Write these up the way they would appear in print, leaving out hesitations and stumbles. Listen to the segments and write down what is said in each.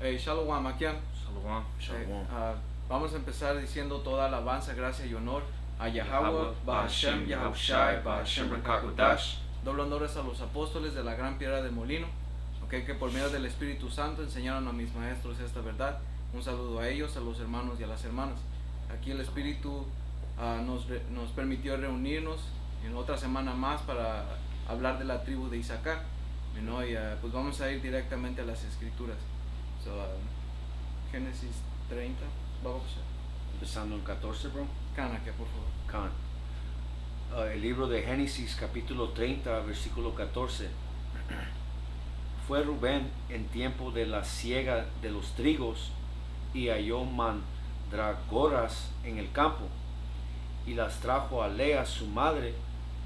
Hey, Shalom, Akian. Shalom. Shalom. Vamos a empezar diciendo toda alabanza, gracia y honor a Yahweh, Yahweh, Bahashem, Bahashem, Yahushai, Yahushai, Bahashem, Bahashem, Rekakodash. Doble honores a los apóstoles de la gran piedra de molino, que por medio del Espíritu Santo enseñaron a mis maestros esta verdad. Un saludo a ellos, a los hermanos y a las hermanas. Aquí el Espíritu nos permitió reunirnos en otra semana más para hablar de la tribu de Isaacar. Y pues vamos a ir directamente a las escrituras. Génesis 30, vamos a Empezando en 14, bro. Canaque, por favor. Con el libro de Génesis, capítulo 30, versículo 14. Fue Rubén en tiempo de la siega de los trigos y halló mandragoras en el campo y las trajo a Lea su madre,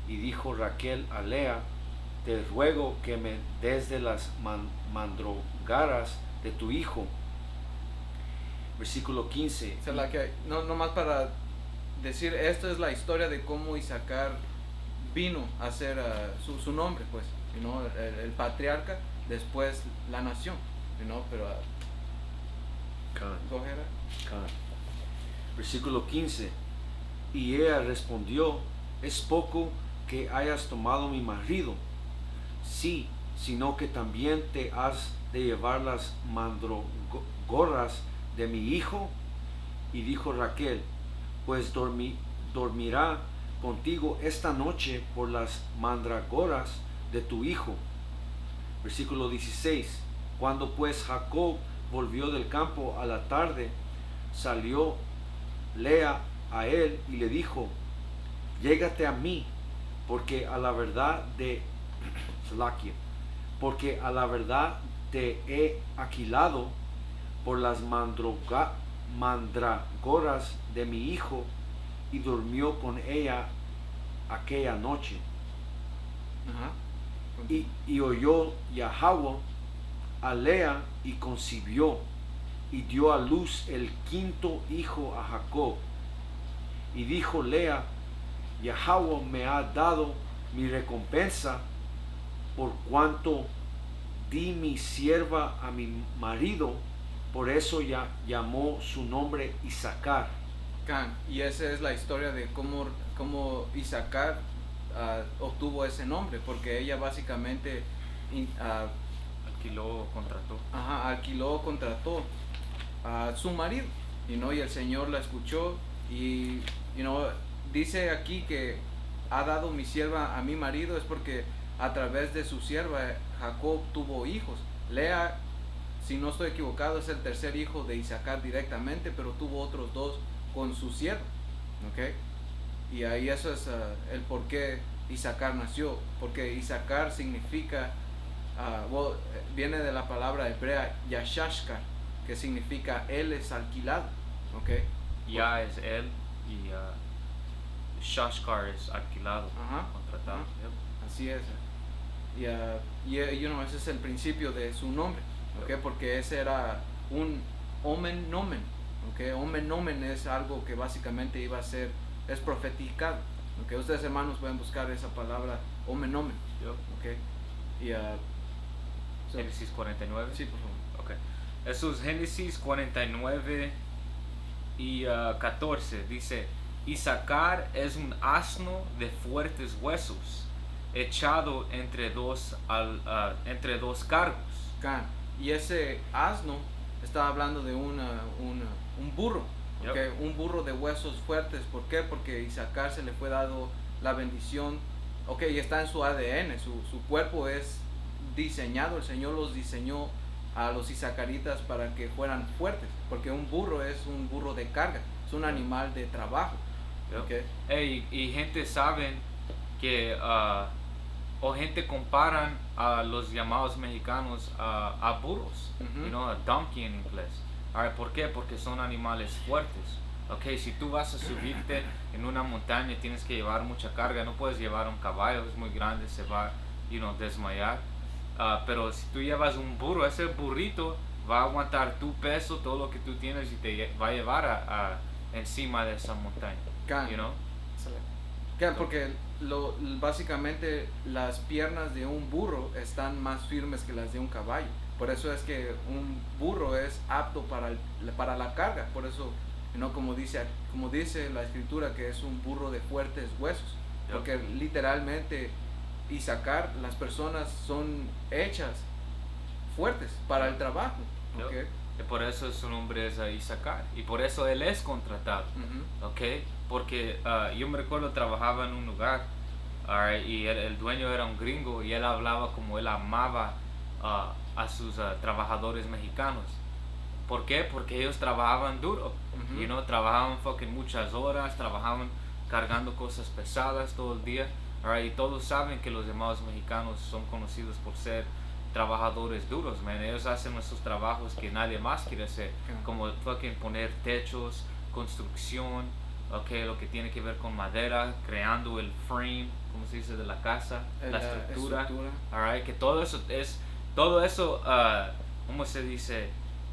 y dijo Raquel a Lea: te ruego que me des de las mandragoras de tu hijo. Versículo 15. O sea, no más para decir, esto es la historia de cómo Isaacar vino a ser su nombre, pues, el patriarca, después la nación, pero Versículo 15. Y ella respondió: es poco que hayas tomado mi marido, sí, sino que también te has de llevar las mandragoras de mi hijo. Y dijo Raquel: pues dormirá contigo esta noche por las mandragoras de tu hijo. Versículo 16. Cuando pues Jacob volvió del campo a la tarde, salió Lea a él y le dijo: llégate a mí, porque a la verdad te he alquilado por las mandragoras de mi hijo. Y durmió con ella aquella noche. Y oyó Yahweh a Lea y concibió y dio a luz el quinto hijo a Jacob. Y dijo Lea: Yahweh me ha dado mi recompensa, por cuanto di mi sierva a mi marido. Por eso ya llamó su nombre Isaacar. Y esa es la historia de cómo Isaacar obtuvo ese nombre, porque ella básicamente contrató a su marido, y el Señor la escuchó, y dice aquí que ha dado mi sierva a mi marido, es porque a través de su sierva Jacob tuvo hijos. Lea, si no estoy equivocado, es el tercer hijo de Isaacar directamente, pero tuvo otros dos con su sierva, y ahí eso es el por qué Isaacar nació, porque Isaacar significa, viene de la palabra hebrea Yashashkar, que significa él es alquilado, Ya es él y Shashkar es alquilado, contratado. Así es. Y ese es el principio de su nombre, porque ese era un omen nomen. Omen nomen es algo que básicamente iba a ser, es profeticado. Ustedes, hermanos, pueden buscar esa palabra omen nomen. Génesis 49. Sí, por favor. Eso es Génesis 49 y 14. Dice: Isaacar es un asno de fuertes huesos, echado entre dos cargos. Y ese asno estaba hablando de un burro, un burro de huesos fuertes. ¿Por qué? Porque Isaacar se le fue dado la bendición, y está en su ADN, su cuerpo es diseñado, el Señor los diseñó a los isacaritas para que fueran fuertes, porque un burro es un burro de carga, es un animal de trabajo. Y gente sabe que o gente comparan a los llamados mexicanos a burros, a donkey en inglés. ¿Por qué? Porque son animales fuertes. Si tú vas a subirte en una montaña, tienes que llevar mucha carga, no puedes llevar un caballo, es muy grande, se va a desmayar. Pero si tú llevas un burro, ese burrito va a aguantar tu peso, todo lo que tú tienes, y te va a llevar encima de esa montaña. Porque básicamente las piernas de un burro están más firmes que las de un caballo. Por eso es que un burro es apto para la carga. Por eso, ¿no? Como dice la escritura, que es un burro de fuertes huesos. Porque literalmente Isaacar, las personas son hechas fuertes para el trabajo. ¿Okay? Y por eso su nombre es Isaacar. Y por eso él es contratado. ¿Okay? Porque yo me recuerdo trabajaba en un lugar y el dueño era un gringo y él hablaba como él amaba a sus trabajadores mexicanos. ¿Por qué? Porque ellos trabajaban duro, trabajaban fucking muchas horas, trabajaban cargando cosas pesadas todo el día, y todos saben que los llamados mexicanos son conocidos por ser trabajadores duros, man. Ellos hacen esos trabajos que nadie más quiere hacer, como fucking poner techos, construcción, lo que tiene que ver con madera, creando el frame, ¿cómo se dice?, de la casa, la estructura. Que todo eso, ¿cómo se dice?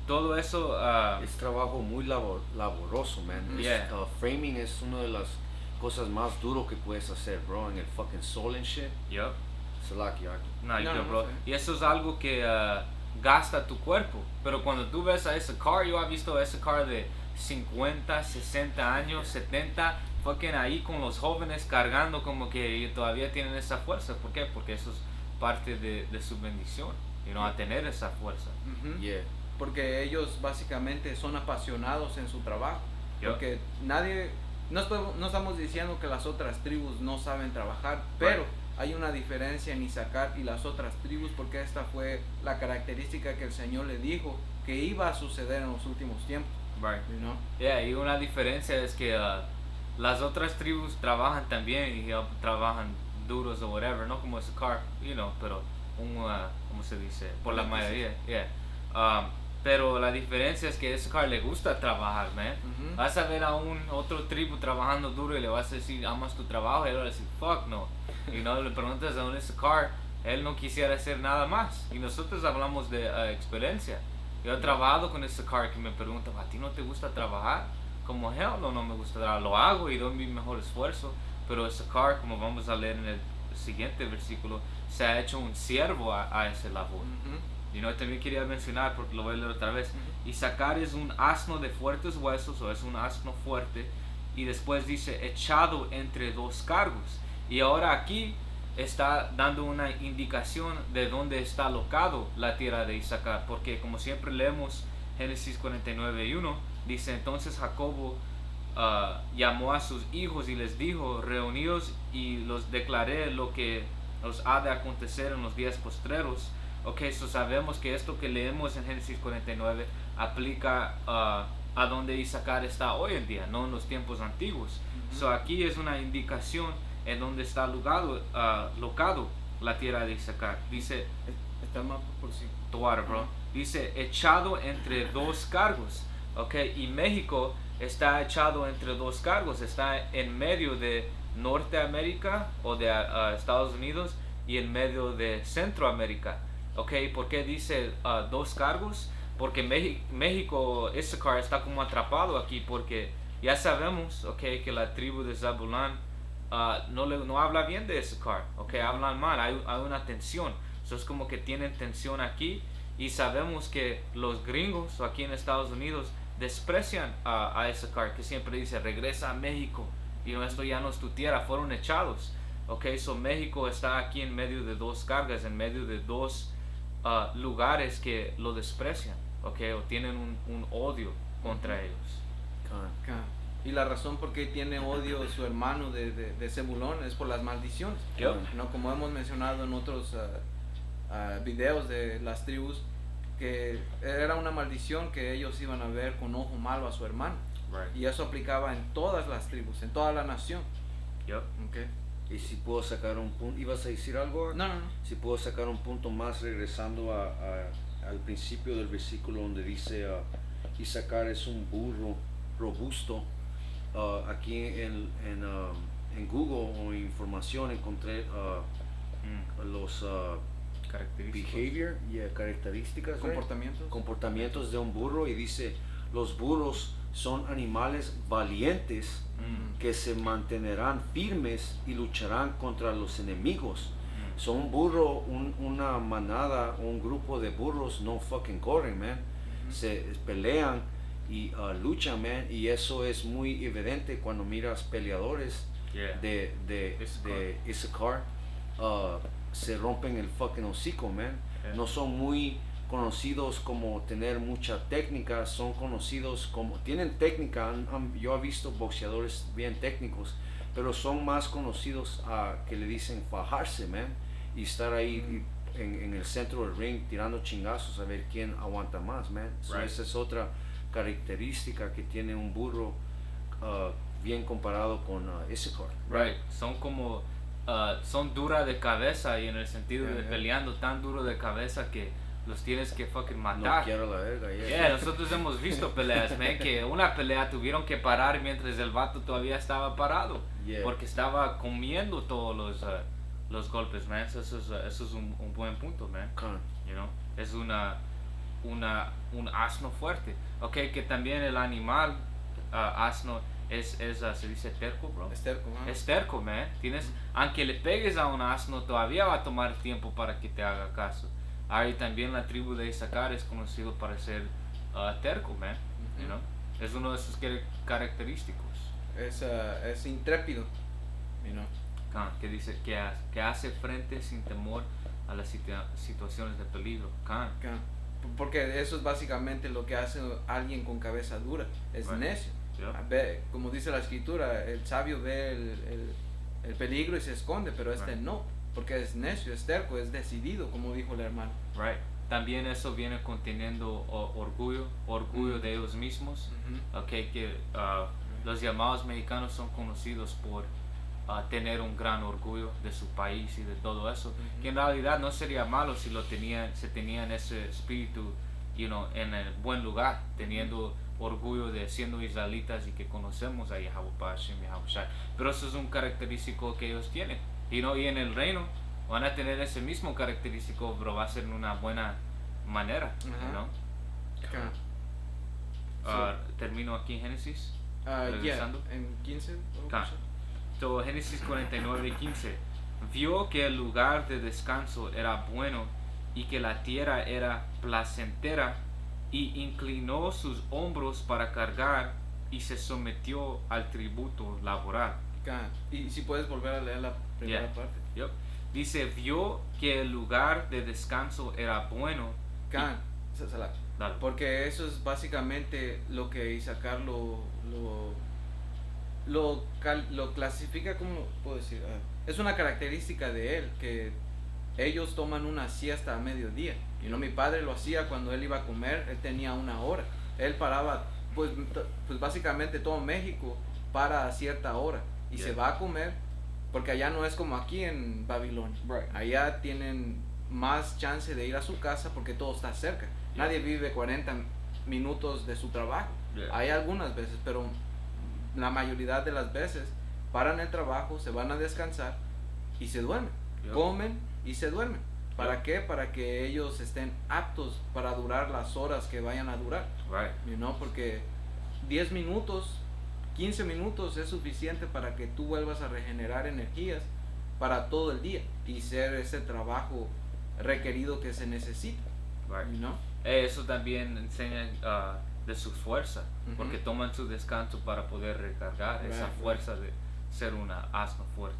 Todo eso es trabajo muy laboroso, man. Framing es una de las cosas más duras que puedes hacer, bro, en el fucking sol and shit. Bro. Y eso es algo que gasta tu cuerpo. Pero cuando tú ves a ese car, yo he visto ese car de 50, 60 años, 70, fucking ahí con los jóvenes cargando, como que todavía tienen esa fuerza. ¿Por qué? Porque eso es parte de su bendición, a tener esa fuerza. Porque ellos básicamente son apasionados en su trabajo. Porque no estamos diciendo que las otras tribus no saben trabajar, pero hay una diferencia en Isaacar y las otras tribus, porque esta fue la característica que el Señor le dijo que iba a suceder en los últimos tiempos. Y una diferencia es que las otras tribus trabajan también y trabajan duros o whatever, no como Isaacar, pero ¿cómo se dice? Por la mayoría, pero la diferencia es que a Isaacar le gusta trabajar, man. Vas a ver a otro tribu trabajando duro y le vas a decir, ¿amas tu trabajo? Y él va a decir, fuck no. Le preguntas a un Isaacar, él no quisiera hacer nada más. Y nosotros hablamos de experiencia. Yo he trabajado con Isaacar que me pregunta, ¿a ti no te gusta trabajar? Como hell no me gusta trabajar. Lo hago y doy mi mejor esfuerzo. Pero Isaacar, como vamos a leer en el siguiente versículo, se ha hecho un siervo a ese labor. También quería mencionar, porque lo voy a leer otra vez, Isaacar es un asno de fuertes huesos, o es un asno fuerte, y después dice, echado entre dos cargos. Y ahora aquí está dando una indicación de dónde está alocado la tierra de Isaacar, porque como siempre leemos Génesis 49:1, dice, entonces Jacobo llamó a sus hijos y les dijo, reuníos y los declaré lo que os ha de acontecer en los días postreros. Sabemos que esto que leemos en Génesis 49 aplica a donde Isaacar está hoy en día, no en los tiempos antiguos. Aquí es una indicación en donde está locado la tierra de Isaacar. Dice, está el mapa por sí. Bro. Dice, echado entre dos cargos. Y México está echado entre dos cargos, está en medio de Norteamérica o de Estados Unidos y en medio de Centroamérica. ¿Por qué dice dos cargos? Porque México, Isaacar está como atrapado aquí, porque ya sabemos, que la tribu de Zabulán no habla bien de Isaacar, hablan mal, hay una tensión. Es como que tienen tensión aquí, y sabemos que los gringos aquí en Estados Unidos desprecian a Isaacar, que siempre dice, regresa a México, esto ya no es tu tierra, fueron echados. México está aquí en medio de dos cargas, en medio de dos lugares que lo desprecian, o tienen un odio contra ellos. Y la razón por qué tiene odio su hermano de Zebulón es por las maldiciones. Como hemos mencionado en otros videos de las tribus, que era una maldición que ellos iban a ver con ojo malo a su hermano. Y eso aplicaba en todas las tribus, en toda la nación. Y si puedo sacar un punto, ¿ibas a decir algo? No. Si puedo sacar un punto más, regresando al principio del versículo donde dice Isaacar es un burro robusto. Aquí en Google o información encontré los características, comportamientos de un burro, y dice, los burros son animales valientes que se mantendrán firmes y lucharán contra los enemigos. Son un burro, una manada, un grupo de burros no fucking corren, man. Se pelean y luchan, man. Y eso es muy evidente cuando miras peleadores de Issachar. Se rompen el fucking hocico, man. No son muy conocidos como tener mucha técnica, son conocidos como tienen técnica. Yo he visto boxeadores bien técnicos, pero son más conocidos que le dicen fajarse, man, y estar ahí en el centro del ring tirando chingazos a ver quién aguanta más, man. So esa es otra característica que tiene un burro bien comparado con Issachar. Right, son como son duras de cabeza, y en el sentido de peleando tan duro de cabeza que los tienes que fucking matar. No quiero la verga, nosotros hemos visto peleas, man, que una pelea tuvieron que parar mientras el vato todavía estaba parado, porque estaba comiendo todos los golpes, man. Eso es un buen punto, man. You know? Es un asno fuerte. Okay, que también el animal asno se dice terco, bro. Es terco, man. Aunque le pegues a un asno, todavía va a tomar tiempo para que te haga caso. Ahí también la tribu de Issachar es conocido para ser terco, man. You know? Es uno de sus característicos. Es intrépido, you know. Que dice que hace frente sin temor a las situaciones de peligro. Porque eso es básicamente lo que hace alguien con cabeza dura, es necio. Como dice la escritura, el sabio ve el peligro y se esconde, pero no, porque es necio, es terco, es decidido, como dijo el hermano. Right. También eso viene conteniendo orgullo de ellos mismos. Okay, que los llamados mexicanos son conocidos por tener un gran orgullo de su país y de todo eso, que en realidad no sería malo si se tenían ese espíritu, you know, en el buen lugar, teniendo orgullo de siendo israelitas y que conocemos a Yahweh Hashem, Yahweh Shai. Pero eso es un característico que ellos tienen, you know, y en el reino van a tener ese mismo característico, pero va a ser en una buena manera, you know? Termino aquí en Génesis, regresando. En 15. So, Génesis 49:15. Vio que el lugar de descanso era bueno y que la tierra era placentera, y inclinó sus hombros para cargar y se sometió al tributo laboral. Y si puedes volver a leer la primera parte. Dice, vio que el lugar de descanso era bueno. Porque eso es básicamente lo que Issachar lo clasifica como, puedo decir, es una característica de él, que ellos toman una siesta a mediodía. Y no, mi padre lo hacía cuando él iba a comer, él tenía una hora. Él paraba, pues básicamente todo México para a cierta hora y se va a comer, porque allá no es como aquí en Babilonia. Allá tienen más chance de ir a su casa porque todo está cerca. Nadie vive 40 minutos de su trabajo. Hay algunas veces, pero la mayoría de las veces paran el trabajo, se van a descansar y se duermen. Comen y se duermen. ¿Para qué? Para que ellos estén aptos para durar las horas que vayan a durar. You know, porque 10 minutos, 15 minutos es suficiente para que tú vuelvas a regenerar energías para todo el día y ser ese trabajo requerido que se necesita. You know? Eso también enseña de su fuerza, porque toman su descanso para poder recargar esa fuerza de ser una asno fuerte.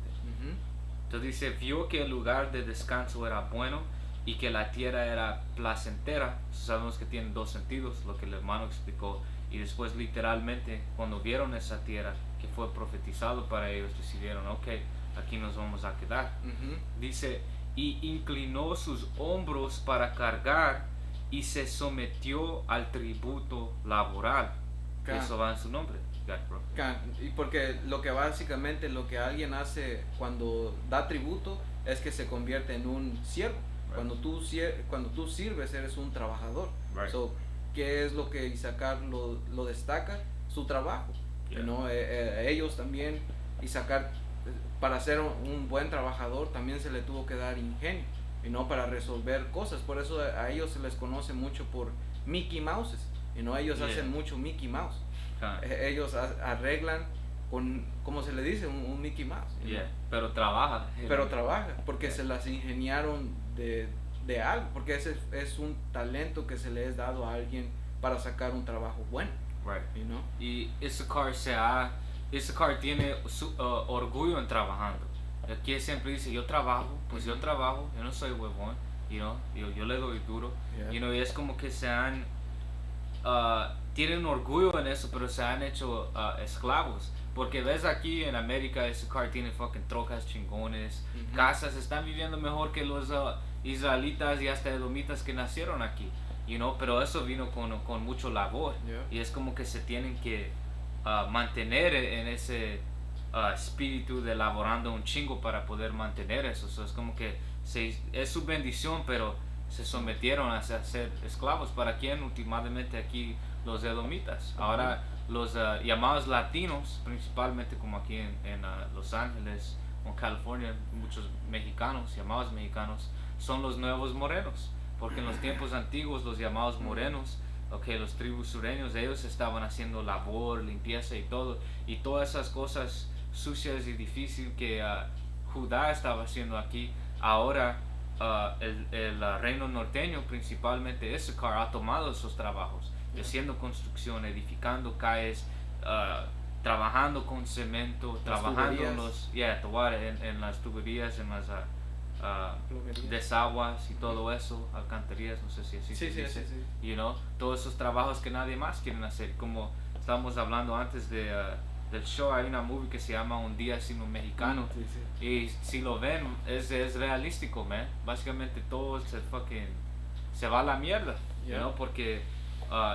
Entonces dice, vio que el lugar de descanso era bueno y que la tierra era placentera. Sabemos que tiene dos sentidos, lo que el hermano explicó, y después literalmente cuando vieron esa tierra que fue profetizado para ellos, decidieron, ok, aquí nos vamos a quedar. Dice, y inclinó sus hombros para cargar y se sometió al tributo laboral. Eso va en su nombre. Y porque básicamente lo que alguien hace cuando da tributo es que se convierte en un siervo. Cuando tú sirves, eres un trabajador. So, ¿qué es lo que Issachar lo destaca? Su trabajo. ¿No? Ellos también, Issachar, para ser un buen trabajador también se le tuvo que dar ingenio, ¿no? Para resolver cosas. Por eso a ellos se les conoce mucho por Mickey Mouses. Ellos hacen mucho Mickey Mouse. Ellos arreglan ¿cómo se le dice? Un Mickey Mouse. Yeah, pero trabaja. Pero trabaja, porque se las ingeniaron de algo, porque ese es un talento que se le es dado a alguien para sacar un trabajo bueno. Right. You know? Y Issachar tiene orgullo en trabajando. Aquí siempre dice, yo trabajo, pues yo trabajo, yo no soy huevón, you know, yo le doy duro. Yeah. You know, y es como que tienen orgullo en eso, pero se han hecho esclavos. Porque ves aquí en América, Issachar tiene fucking trocas chingones, casas, están viviendo mejor que los israelitas y hasta edomitas que nacieron aquí. You know, pero eso vino con mucho labor. Yeah. Y es como que se tienen que mantener en ese espíritu de laborando un chingo para poder mantener eso. So, es como que es su bendición, pero se sometieron a ser esclavos. ¿Para quién? Últimamente aquí los edomitas. Ahora los llamados latinos, principalmente como aquí en Los Ángeles o en California, muchos mexicanos, llamados mexicanos, son los nuevos morenos. Porque en los tiempos antiguos los llamados morenos, los tribus sureños, ellos estaban haciendo labor, limpieza y todo. Y todas esas cosas sucias y difíciles que Judá estaba haciendo aquí, ahora el reino norteño, principalmente Issachar, ha tomado esos trabajos, haciendo construcción, edificando calles, trabajando con cemento, trabajando en las tuberías, en las desaguas y todo eso, alcantarillas, no sé si así se dice. Sí. You know, todos esos trabajos que nadie más quieren hacer. Como estábamos hablando antes del show, hay una movie que se llama Un día sin un mexicano. Sí. Y si lo ven, es realístico, man. Básicamente todo se va a la mierda, you know, porque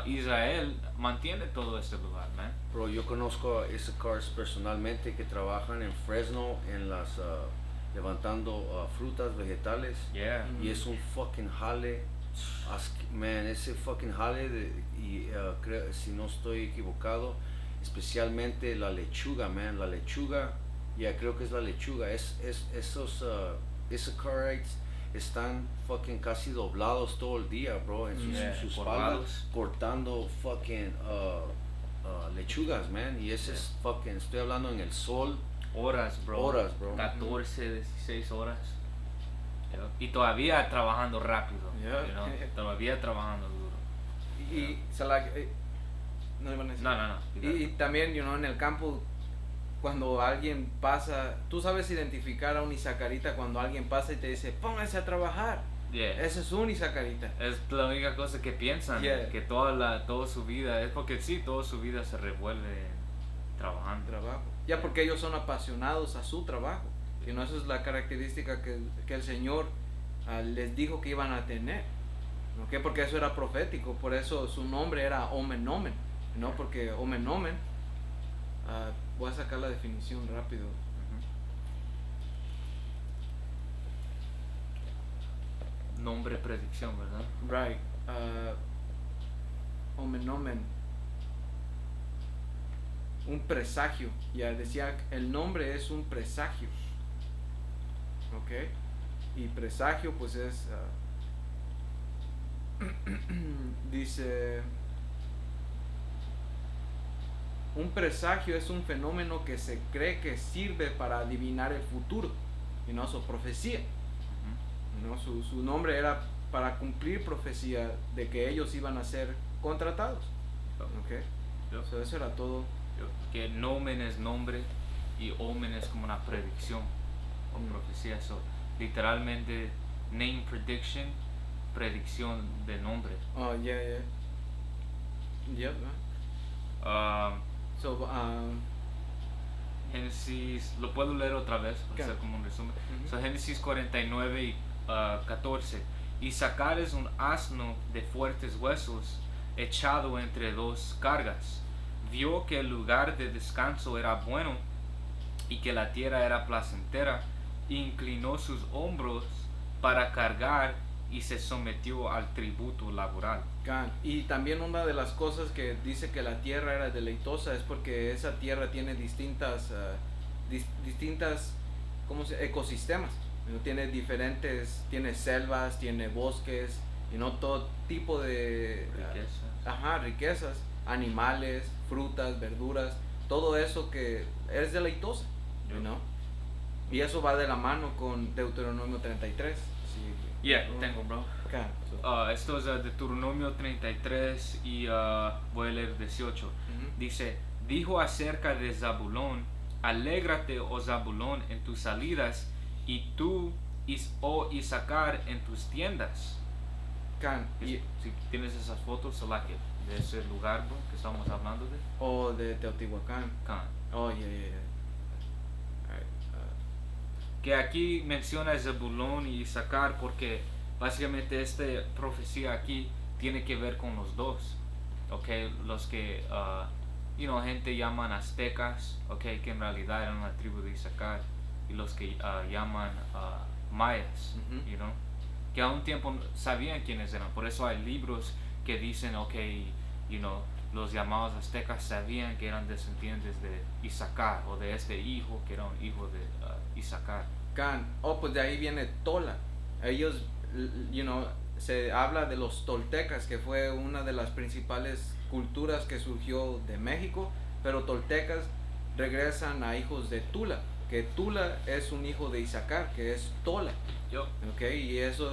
Israel mantiene todo este lugar, man. Bro, yo conozco a Issachars personalmente que trabajan en Fresno en las levantando frutas, vegetales. Yeah. Y es un fucking jale. Man, ese fucking jale creo, si no estoy equivocado, especialmente la lechuga, man. La lechuga, creo que es la lechuga. Esos Issacharites están fucking casi doblados todo el día, bro, en sus espaldas, cortando fucking lechugas, man. Y ese es fucking, estoy hablando en el sol. Horas, bro. 14, 16 horas. Y todavía trabajando rápido. You know? Todavía trabajando duro. Y no iban a decir. No. Y también, you know, en el campo, cuando alguien pasa, tú sabes identificar a un isacarita cuando alguien pasa y te dice, póngase a trabajar. Yeah. Ese es un isacarita. Es la única cosa que piensan, que toda su vida, es porque sí, toda su vida se revuelve trabajando. Trabajo. Ya porque ellos son apasionados a su trabajo. Y no, esa es la característica que el Señor les dijo que iban a tener. ¿Okay? Porque eso era profético. Por eso su nombre era Omen Omen. ¿No? Porque Omen Omen, voy a sacar la definición rápido. Nombre, predicción, ¿verdad? Right. Omen Omen. Un presagio. Ya decía, el nombre es un presagio. ¿Ok? Y presagio pues es... dice... Un presagio es un fenómeno que se cree que sirve para adivinar el futuro. Y no su profecía. ¿No? Su nombre era para cumplir profecía de que ellos iban a ser contratados. ¿Ok? So, eso era todo. Que nomen es nombre y omen es como una predicción o profecía. So, literalmente, name prediction, predicción de nombre. Oh, yeah. Yep. Génesis, lo puedo leer otra vez, para hacer como un resumen. So, Génesis 49 y 14. Isaacar es un asno de fuertes huesos, echado entre dos cargas. Vio que el lugar de descanso era bueno y que la tierra era placentera, inclinó sus hombros para cargar y se sometió al tributo laboral. Y también una de las cosas que dice que la tierra era deleitosa es porque esa tierra tiene distintas ecosistemas. Tiene tiene selvas, tiene bosques, y no todo tipo de riquezas, animales, frutas, verduras. todo eso que es deleitosa, you know? Y eso va de la mano con Deuteronomio 33. Sí. Yeah, tengo, bro. Okay, so. Esto es Deuteronomio 33 y voy a leer 18. Dice, dijo acerca de Zabulón, alégrate, oh Zabulón, en tus salidas, y tú, oh Isaacar, en tus tiendas. Y, si tienes esas fotos, de ese lugar, bro, que estamos hablando de. O de Teotihuacán. Oh, yeah. Que aquí menciona Zabulón y Isaacar porque básicamente esta profecía aquí tiene que ver con los dos, okay, los que gente llaman aztecas, okay, que en realidad eran la tribu de Isaacar, y los que llaman mayas, you know, que a un tiempo sabían quiénes eran. Por eso hay libros que dicen, okay, you know, los llamados aztecas sabían que eran descendientes de Isaacar, o de este hijo que era un hijo de Isaacar. Pues de ahí viene Tola. Ellos, you know, se habla de los toltecas, que fue una de las principales culturas que surgió de México, pero toltecas regresan a hijos de Tula, que Tula es un hijo de Isaacar, que es Tola. Okay, y eso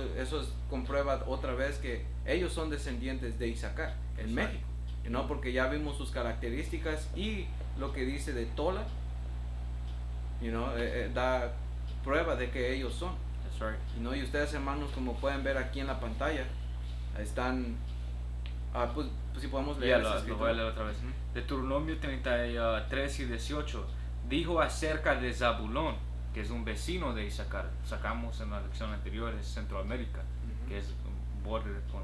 comprueba otra vez que ellos son descendientes de Isaacar en México, ¿no? Porque ya vimos sus características y lo que dice de Tola, you know, da prueba de que ellos son. That's right. ¿No? Y ustedes, hermanos, como pueden ver aquí en la pantalla, están pues si podemos leer lo voy a leer otra vez. Deuteronomio 33 y 18 dijo acerca de Zabulón, que es un vecino de Isaacar. Sacamos en la lección anterior, es Centroamérica, que es un border con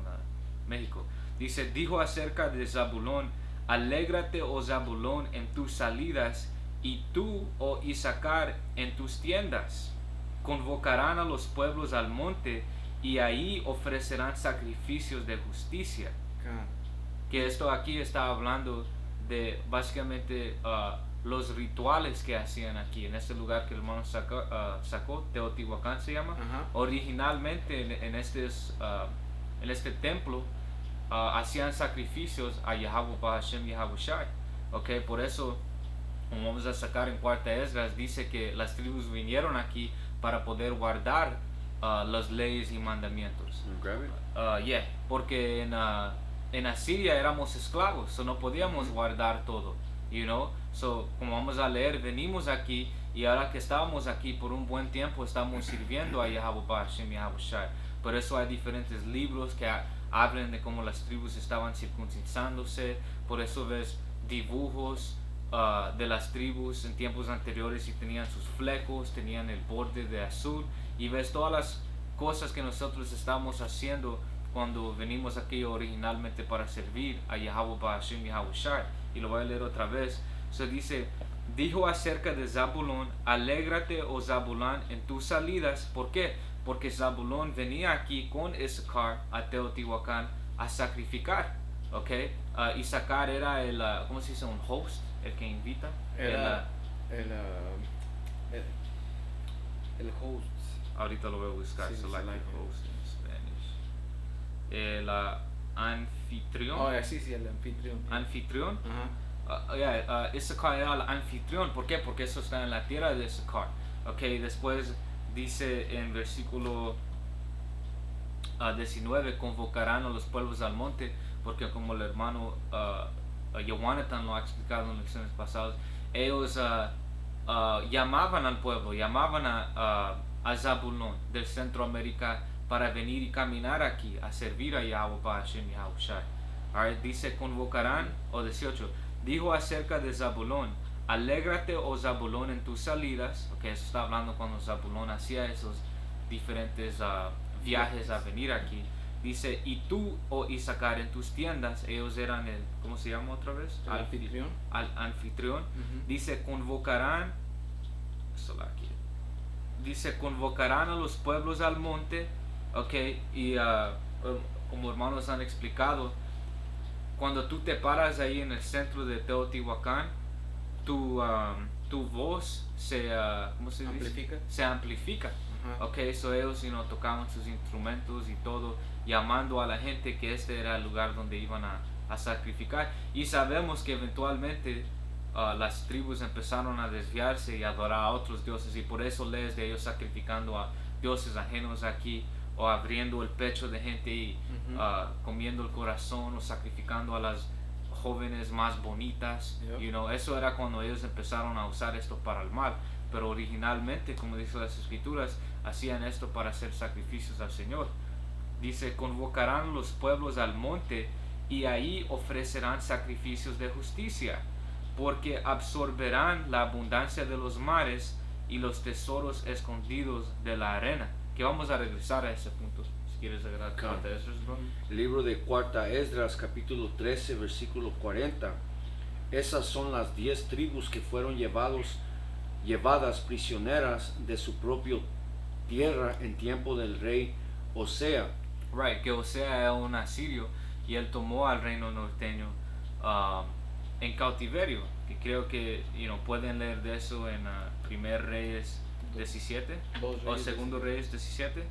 México. Dijo acerca de Zabulón, alégrate, oh Zabulón, en tus salidas, y tú, oh Isaacar, en tus tiendas. Convocarán a los pueblos al monte, y ahí ofrecerán sacrificios de justicia. Que esto aquí está hablando de básicamente los rituales que hacían aquí en este lugar que el hermano sacó, Teotihuacán se llama. Originalmente en este templo hacían sacrificios a Yahweh Bahashem Yahushai. Okay, por eso, como vamos a sacar en Cuarta Esdras, dice que las tribus vinieron aquí para poder guardar las leyes y mandamientos. Porque en Asiria éramos esclavos, so no podíamos guardar todo, you know. So, como vamos a leer, venimos aquí, y ahora que estábamos aquí por un buen tiempo, estamos sirviendo a Yahweh Bahashem Yahushai. Por eso hay diferentes libros que hablan de cómo las tribus estaban circuncidándose. Por eso ves dibujos de las tribus en tiempos anteriores, y tenían sus flecos, tenían el borde de azul, y ves todas las cosas que nosotros estamos haciendo cuando venimos aquí originalmente para servir a Yahweh Bahashem Yahushai. Y lo voy a leer otra vez. Se dice, dijo acerca de Zabulón, alégrate, oh Zabulón, en tus salidas. ¿Por qué? Porque Zabulón venía aquí con Isaacar a Teotihuacán a sacrificar. Okay? Isaacar era el, ¿cómo se dice? Un host, el que invita. El host. Ahorita lo voy a buscar. Sí, like host in Spanish. El anfitrión. Sí, el anfitrión. Anfitrión. Isaacar era el anfitrión. ¿Por qué? Porque eso está en la tierra de Isaacar. Okay, después dice en versículo 19, convocarán a los pueblos al monte, porque como el hermano Jonathan lo ha explicado en lecciones pasadas, ellos llamaban al pueblo, llamaban a Zabulón del Centroamérica para venir y caminar aquí a servir a Yahweh Bahashem Yahushai. Dice convocarán, o 18, dijo acerca de Zabulón, alégrate, oh Zabulón, en tus salidas. Okay, eso está hablando cuando Zabulón hacía esos diferentes viajes a venir aquí. Dice, y tú, oh Isaacar, en tus tiendas. Ellos eran el, ¿cómo se llama otra vez? El anfitrión. Anfitrión. Dice, convocarán, dice, convocarán a los pueblos al monte. Okay, y como hermanos han explicado, cuando tú te paras ahí en el centro de Teotihuacán, tu voz ¿cómo se amplifica. Dice? Se amplifica. Okay, so ellos tocaban sus instrumentos y todo, llamando a la gente que este era el lugar donde iban a sacrificar. Y sabemos que eventualmente las tribus empezaron a desviarse y adorar a otros dioses, y por eso lees de ellos sacrificando a dioses ajenos aquí, o abriendo el pecho de gente y comiendo el corazón, o sacrificando a las jóvenes más bonitas. Eso era cuando ellos empezaron a usar esto para el mal, pero originalmente, como dicen las escrituras, hacían esto para hacer sacrificios al Señor. Dice: convocarán los pueblos al monte y ahí ofrecerán sacrificios de justicia, porque absorberán la abundancia de los mares y los tesoros escondidos de la arena. Que vamos a regresar a ese punto, si quieres agregar. El libro de Cuarta Esdras, capítulo 13, versículo 40. Esas son las 10 tribus que fueron llevadas prisioneras de su propia tierra en tiempo del rey Osea. Right, que Osea era un asirio y él tomó al reino norteño en cautiverio, que creo que pueden leer de eso en Primer Reyes 17 o Segundo Reyes 17.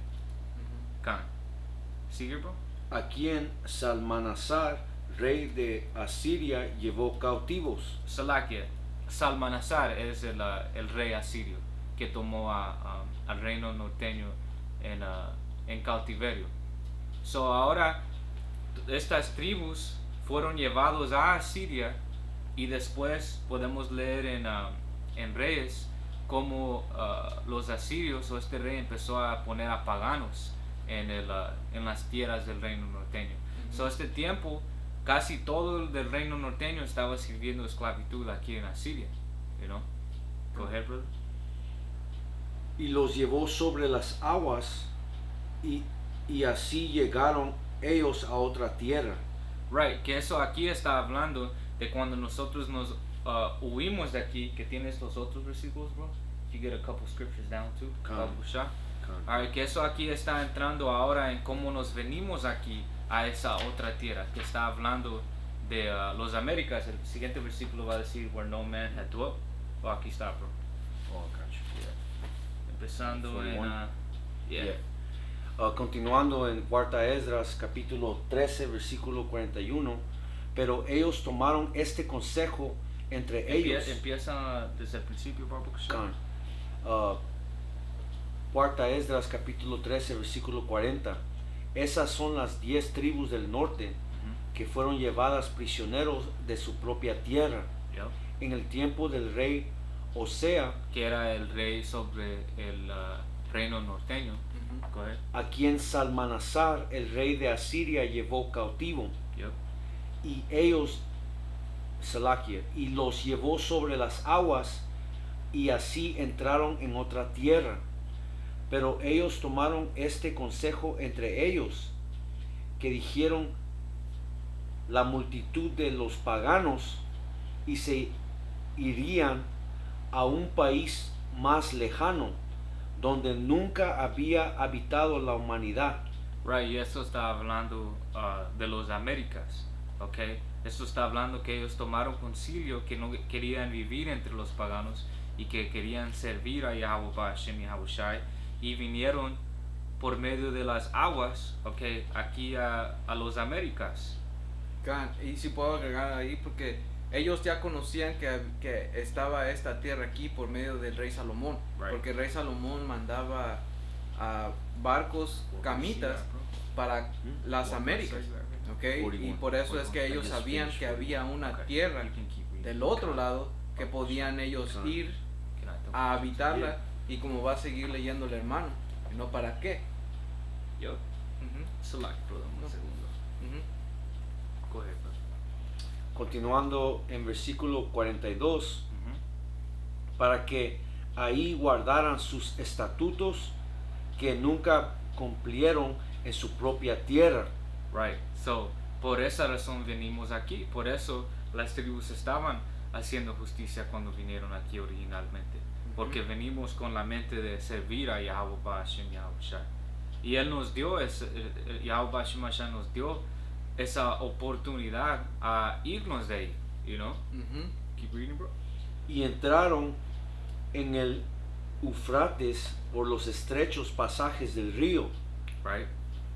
¿Sigue, bro? A quien Salmanasar, rey de Asiria, llevó cautivos. Salakia, Salmanasar es el rey asirio que tomó al reino norteño en cautiverio. Ahora estas tribus fueron llevados a Asiria, y después podemos leer en Reyes como los asirios, o este rey, empezó a poner a paganos en las tierras del reino norteño. Este tiempo casi todo el del reino norteño estaba sirviendo esclavitud aquí en Asiria. Go ahead, brother. Y los llevó sobre las aguas, y así llegaron ellos a otra tierra. Right, que eso aquí está hablando de cuando nosotros nos huimos de aquí, que tienes los otros versículos, bro. You get a couple scriptures down too. Alright, que eso aquí está entrando ahora en cómo nos venimos aquí a esa otra tierra, que está hablando de los Américas. El siguiente versículo va a decir where no man had dwelt. Aquí está, bro. Empezando 41. Continuando en Cuarta Esdras, capítulo 13, versículo 41. Pero ellos tomaron este consejo entre ellos. Empieza desde el principio, bro. Cuarta Esdras, capítulo 13, versículo 40. Esas son las 10 tribus del norte que fueron llevadas prisioneros de su propia tierra en el tiempo del rey Osea, que era el rey sobre el reino norteño, a quien Salmanasar, el rey de Asiria, llevó cautivo. Y ellos, Salakia, y los llevó sobre las aguas, y así entraron en otra tierra. Pero ellos tomaron este consejo entre ellos, que dijeron: la multitud de los paganos, y se irían a un país más lejano, donde nunca había habitado la humanidad. Right, y eso está hablando de los Américas, okay. Eso está hablando que ellos tomaron concilio, que no querían vivir entre los paganos y que querían servir a Yahweh Hashem y Yahushai, y vinieron por medio de las aguas, okay, aquí a los Américas. Y si puedo agregar ahí, porque ellos ya conocían que estaba esta tierra aquí por medio del rey Salomón, porque el rey Salomón mandaba a barcos, camitas para las Américas, okay, y por eso es que ellos sabían que había una tierra del otro lado que podían ellos ir a habitarla, y como va a seguir leyendo el hermano, ¿no? ¿Para qué? Select, brother, un segundo. Go ahead, brother. Continuando en versículo 42, para que ahí guardaran sus estatutos que nunca cumplieron en su propia tierra. Right, por esa razón venimos aquí, por eso las tribus estaban haciendo justicia cuando vinieron aquí originalmente, porque venimos con la mente de servir a Yahweh Hashem Yahushai, y Él nos dio Yahweh Hashem nos dio esa oportunidad a irnos de ahí, Keep reading, bro. Y entraron en el Eufrates por los estrechos pasajes del río, right,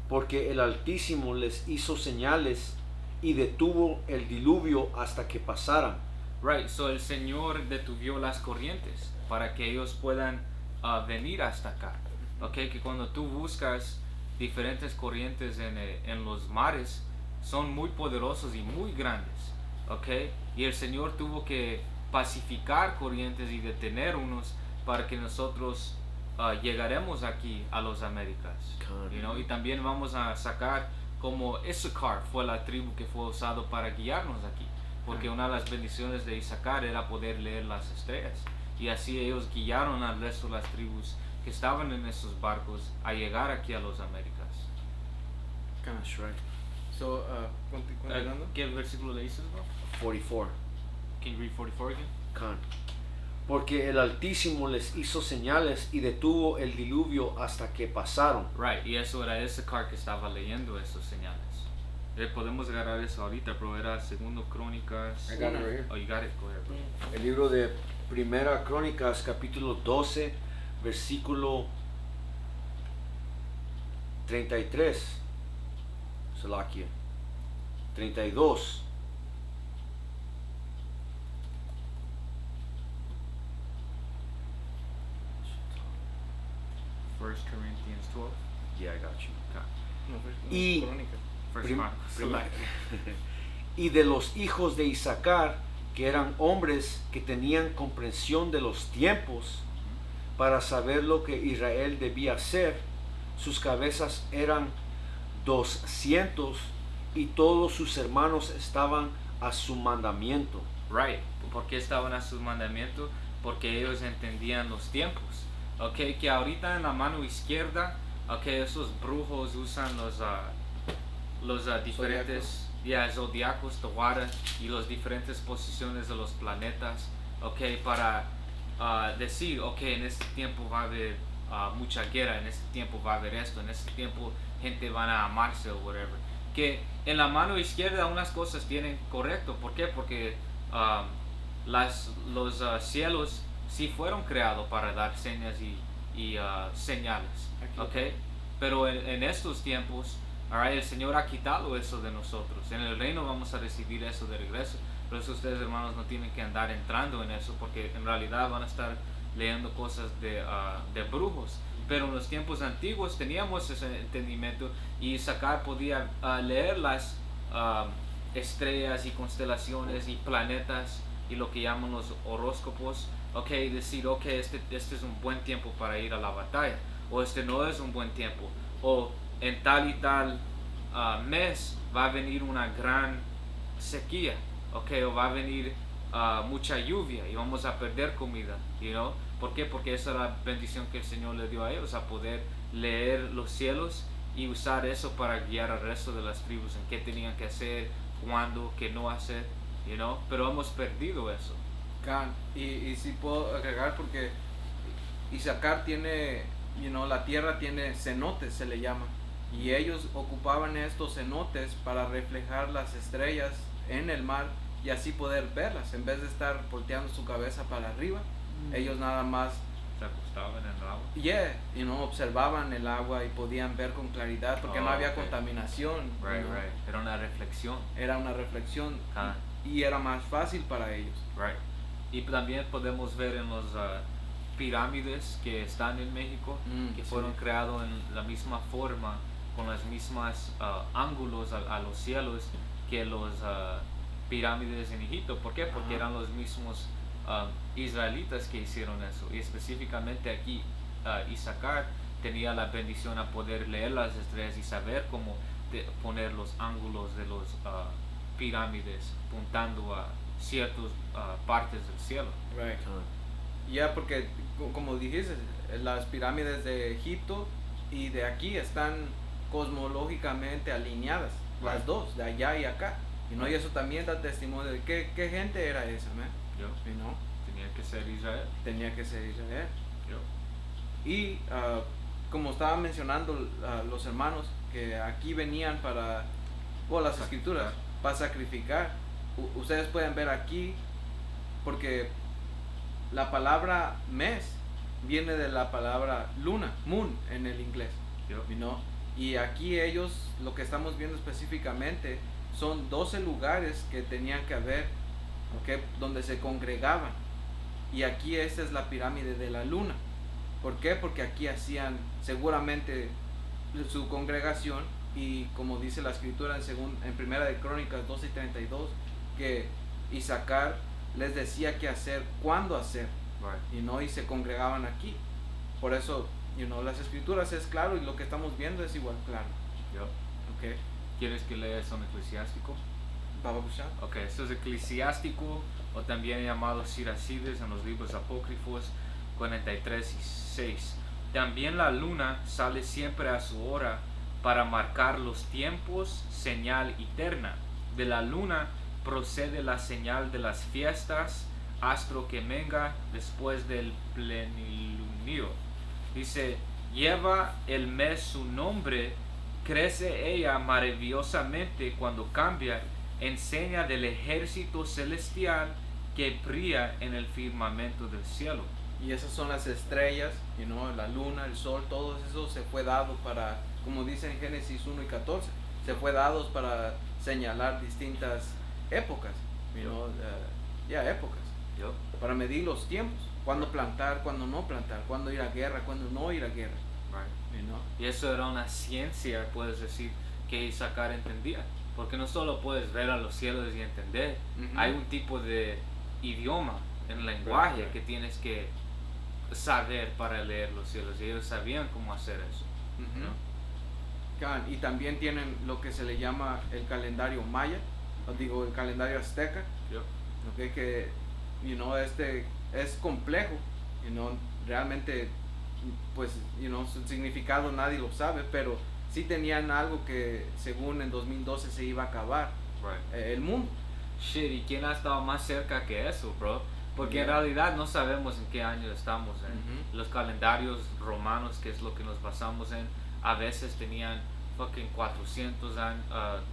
porque el Altísimo les hizo señales y detuvo el diluvio hasta que pasaran. Right, so el Señor detuvo las corrientes para que ellos puedan venir hasta acá. Okay, que cuando tú buscas diferentes corrientes en los mares, son muy poderosos y muy grandes. Okay, y el Señor tuvo que pacificar corrientes y detener unos para que nosotros llegaremos aquí a las Américas. You know, y también vamos a sacar como Issachar fue la tribu que fue usado para guiarnos aquí. Porque una de las bendiciones de Isaacar era poder leer las estrellas. Y así ellos guiaron al resto de las tribus que estaban en esos barcos a llegar aquí a las Américas. That's right. So, continuando. ¿Qué versículo leíste, bro? 44. Can you read 44 again? Can. Porque el Altísimo les hizo señales y detuvo el diluvio hasta que pasaron. Right, y eso era Isaacar que estaba leyendo esas señales. Podemos agarrar eso ahorita, pero era Segundo Crónicas. I got it right here. Oh, you got it, go ahead, bro. El libro de Primera Crónicas, capítulo 12, versículo 33. Salakia. 32. First Corinthians 12. Yeah, I got you. Okay. No, Y- Crónica. First Prim- Chronicles. prim- y de los hijos de Isaacar, que eran hombres que tenían comprensión de los tiempos, para saber lo que Israel debía hacer, sus cabezas eran 200 y todos sus hermanos estaban a su mandamiento. Right. ¿Por qué estaban a sus mandamientos? Porque ellos entendían los tiempos. Okay, que ahorita en la mano izquierda, okay, esos brujos usan los diferentes zodiacos, Tawara y las diferentes posiciones de los planetas, okay, para decir, okay, en este tiempo va a haber mucha guerra, en este tiempo va a haber esto, en este tiempo gente van a amarse o whatever. Que en la mano izquierda unas cosas tienen correcto. ¿Por qué? Porque los cielos sí fueron creados para dar señas y señales. Aquí. Okay? Pero en estos tiempos, alright, el Señor ha quitado eso de nosotros. En el reino vamos a recibir eso de regreso. Por eso ustedes, hermanos, no tienen que andar entrando en eso, porque en realidad van a estar leyendo cosas de brujos. Pero en los tiempos antiguos teníamos ese entendimiento y Isaacar podía leer las estrellas y constelaciones y planetas y lo que llaman los horóscopos, okay, decir, okay, este es un buen tiempo para ir a la batalla, o este no es un buen tiempo, o en tal y tal mes va a venir una gran sequía, okay, o va a venir mucha lluvia y vamos a perder comida, you know? ¿Por qué? Porque esa es la bendición que el Señor le dio a ellos, a poder leer los cielos y usar eso para guiar al resto de las tribus en qué tenían que hacer, cuándo, qué no hacer, you know? Pero hemos perdido eso. Y si puedo agregar, porque Isaacar tiene, la tierra tiene cenotes, se le llama, y ellos ocupaban estos cenotes para reflejar las estrellas en el mar y así poder verlas, en vez de estar volteando su cabeza para arriba. Ellos nada más Se acostaban en el agua. observaban el agua y podían ver con claridad, porque no había Okay. contaminación. Right, you know. right. Era una reflexión. Era una reflexión y era más fácil para ellos. Right. Y también podemos ver en los pirámides que están en México, que Sí. fueron creados en la misma forma, con las mismas ángulos a los cielos que los pirámides en Egipto. ¿Por qué? Porque eran los mismos israelitas que hicieron eso. Y específicamente aquí Isaacar tenía la bendición a poder leer las estrellas y saber cómo poner los ángulos de los pirámides puntando a ciertas partes del cielo. Right. Ya, porque como dijiste, las pirámides de Egipto y de aquí están cosmológicamente alineadas, las dos, de allá y acá. Y eso también da testimonio de qué gente era esa, man. Yo tenía que ser Israel. Tenía que ser Israel. Yo. Y como estaba mencionando los hermanos, que aquí venían para, las escrituras, para sacrificar. Ustedes pueden ver aquí, porque la palabra mes viene de la palabra luna, moon en el inglés. Yo. Y aquí ellos, lo que estamos viendo específicamente, son 12 lugares que tenían que haber ¿ok? Donde se congregaban. Y aquí esta es la pirámide de la luna. ¿Por qué? Porque aquí hacían seguramente su congregación, y como dice la escritura en Primera de Crónicas 12:32, que Isaacar les decía qué hacer, cuándo hacer, y se congregaban aquí. Por eso, las escrituras es claro, y lo que estamos viendo es igual claro. Okay. ¿Quieres que lea eso en Eclesiástico? Ok, esto es Eclesiástico, o también llamado Siracides en los libros apócrifos 43:6. También la luna sale siempre a su hora para marcar los tiempos, señal eterna. De la luna procede la señal de las fiestas, astro que venga después del plenilunio. Dice, lleva el mes su nombre, crece ella maravillosamente cuando cambia, enseña del ejército celestial que brilla en el firmamento del cielo. Y esas son las estrellas, la luna, el sol, todo eso se fue dado para, como dice en Génesis 1:14, se fue dado para señalar distintas épocas, épocas, para medir los tiempos, cuándo plantar, cuándo no plantar, cuándo ir a guerra, cuándo no ir a guerra. Y eso era una ciencia, puedes decir, que Isaacar entendía, porque no solo puedes ver a los cielos y entender, hay un tipo de idioma, en lenguaje que tienes que saber para leer los cielos, y ellos sabían cómo hacer eso. Y también tienen lo que se le llama el calendario maya, el calendario azteca, que este es complejo, realmente, pues, su significado nadie lo sabe, pero sí tenían algo que según en 2012 se iba a acabar el mundo. Shit, ¿y quién ha estado más cerca que eso, bro? Porque en realidad no sabemos en qué año estamos en. Los calendarios romanos, que es lo que nos basamos en, a veces tenían fucking 400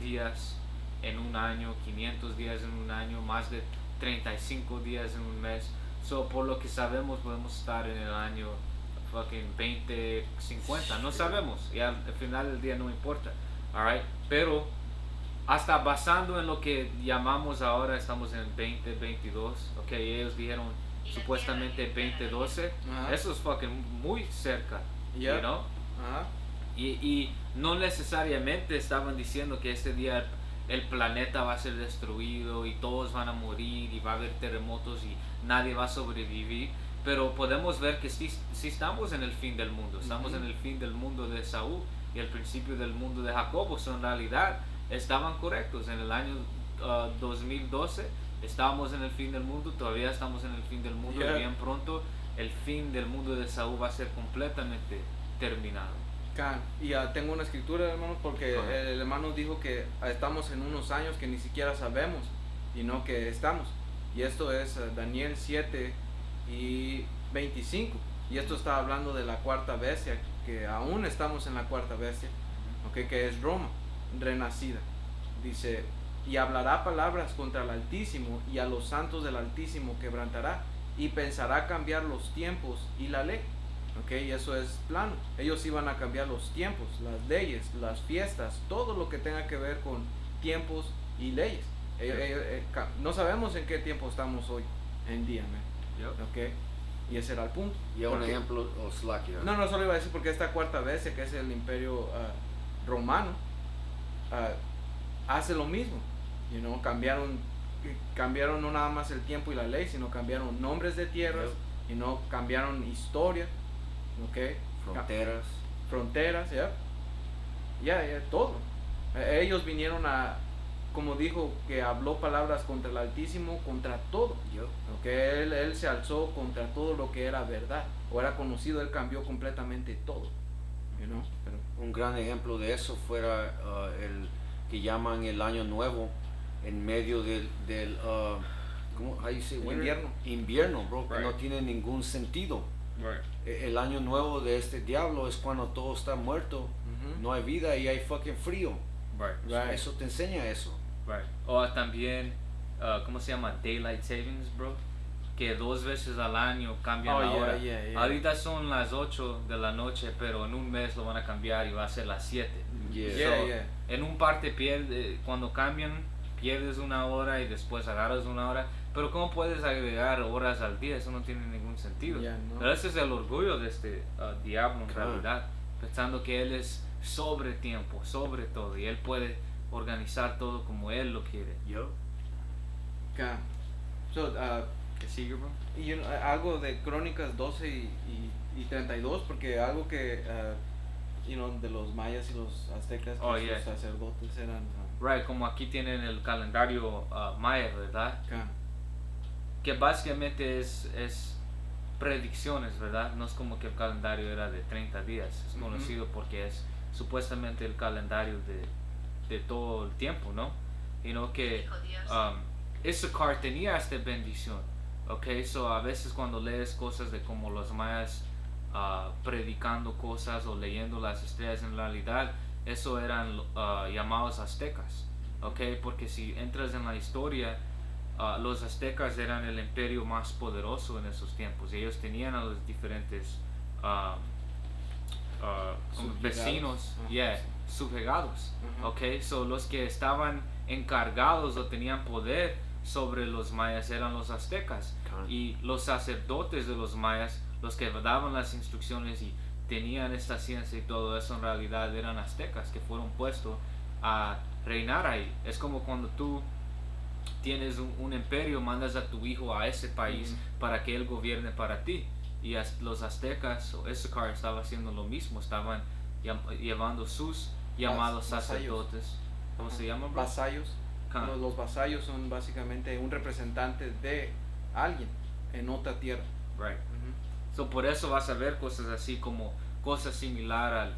días en un año, 500 días en un año, más de 35 días en un mes. So, por lo que sabemos, podemos estar en el año fucking 2050. No sabemos, y al final del día no importa. Alright, pero hasta basando en lo que llamamos ahora, estamos en 2022, ok, ellos dijeron supuestamente 2012, eso es fucking muy cerca, you know? Y no necesariamente estaban diciendo que este día el planeta va a ser destruido y todos van a morir y va a haber terremotos y nadie va a sobrevivir, pero podemos ver que sí estamos en el fin del mundo, estamos en el fin del mundo de Esaú y el principio del mundo de Jacobo. En realidad estaban correctos. En el año 2012 estábamos en el fin del mundo, todavía estamos en el fin del mundo, y bien pronto el fin del mundo de Saúl va a ser completamente terminado. Y tengo una escritura, hermano, porque el hermano dijo que estamos en unos años que ni siquiera sabemos, y no que estamos. Y esto es Daniel 7:25, y esto está hablando de la cuarta bestia, que aún estamos en la cuarta bestia, que es Roma renacida. Dice, y hablará palabras contra el Altísimo, y a los santos del Altísimo quebrantará, y pensará cambiar los tiempos y la ley. Y eso es plano. Ellos iban a cambiar los tiempos, las leyes, las fiestas, todo lo que tenga que ver con tiempos y leyes. No sabemos en qué tiempo estamos hoy en día, y ese era el punto. Y un ejemplo, Oslovaquia. No, solo iba a decir porque esta cuarta bestia, que es el imperio romano, hace lo mismo, cambiaron no nada más el tiempo y la ley, sino cambiaron nombres de tierras, cambiaron historia, fronteras, todo. Ellos vinieron como dijo, que habló palabras contra el Altísimo, contra todo, él se alzó contra todo lo que era verdad o era conocido. Él cambió completamente todo. Pero un gran ejemplo de eso fuera el que llaman el año nuevo en medio del ¿cómo? Invierno, bro, que no tiene ningún sentido. El año nuevo de este diablo es cuando todo está muerto, no hay vida y hay fucking frío. Eso te enseña eso. O también ¿cómo se llama? Daylight Savings, bro, que 2 veces al año cambian la hora. Ahorita son las 8 de la noche, pero en un mes lo van a cambiar y va a ser las 7. En un parte pierde, cuando cambian, pierdes una hora y después agarras una hora. Pero ¿cómo puedes agregar horas al día? Eso no tiene ningún sentido. Ya, no. Pero ese es el orgullo de este diablo en Claro. realidad, pensando que él es sobre tiempo, sobre todo, y él puede organizar todo como él lo quiere. Yo. Ca- So, ¿Qué sigue, bro? y algo de Crónicas 12 y 32, porque algo que, de los mayas y los aztecas, que Oh, sus yeah. sacerdotes eran... Right, como aquí tienen el calendario maya, ¿verdad? Ca- Que básicamente es predicciones, ¿verdad? No es como que el calendario era de 30 días, es Ujú. conocido porque es supuestamente el calendario de todo el tiempo, ¿no? Y no que Issachar tenía esta bendición, ¿ok? So a veces cuando lees cosas de como los mayas predicando cosas o leyendo las estrellas, en realidad eso eran llamados aztecas, ¿ok? Porque si entras en la historia, los aztecas eran el imperio más poderoso en esos tiempos y ellos tenían a los diferentes como Subjugados. vecinos, Ajá, yeah, sí. subjugados, Ajá. ok, so los que estaban encargados o tenían poder sobre los mayas eran los aztecas Claro. y los sacerdotes de los mayas, los que daban las instrucciones y tenían esta ciencia y todo eso, en realidad eran aztecas que fueron puestos a reinar ahí. Es como cuando tú tienes un imperio, mandas a tu hijo a ese país Ujú. para que él gobierne para ti. Y los aztecas o Issachar estaba haciendo lo mismo, estaban llevando sus llamados vasallos. sacerdotes. ¿Cómo Ajá. se llaman, bro? Vasallos. Ajá. Los vasallos son básicamente un representante de alguien en otra tierra. Right. Ujú. So, por eso vas a ver cosas así como cosas similar al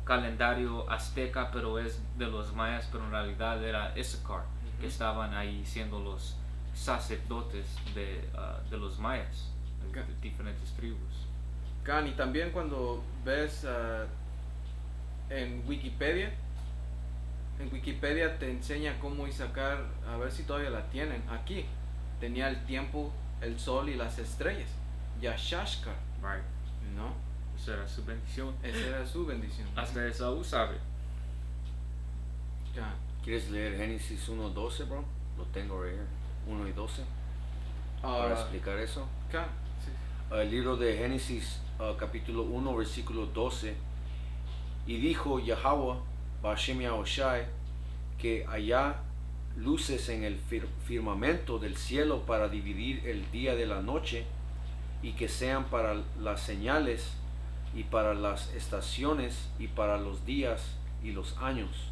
calendario azteca, pero es de los mayas, pero en realidad era Issachar, que Ujú. estaban ahí siendo los sacerdotes de los mayas, de Ok. diferentes tribus. Can, y también cuando ves en Wikipedia te enseña cómo Isaacar, a ver si todavía la tienen, aquí tenía el tiempo, el sol y las estrellas, Yashashkar, Right. ¿no? Esa era su bendición. Esa era su bendición. Hasta Esaú sabe. Can. ¿Quieres leer Génesis 1:12, bro? Lo tengo right here. 1 y 12. Para explicar eso. Can, sí. El libro de Génesis, capítulo 1, versículo 12. Y dijo Yahweh, Bashem Yahushai, que haya luces en el firmamento del cielo para dividir el día de la noche, y que sean para las señales y para las estaciones y para los días y los años.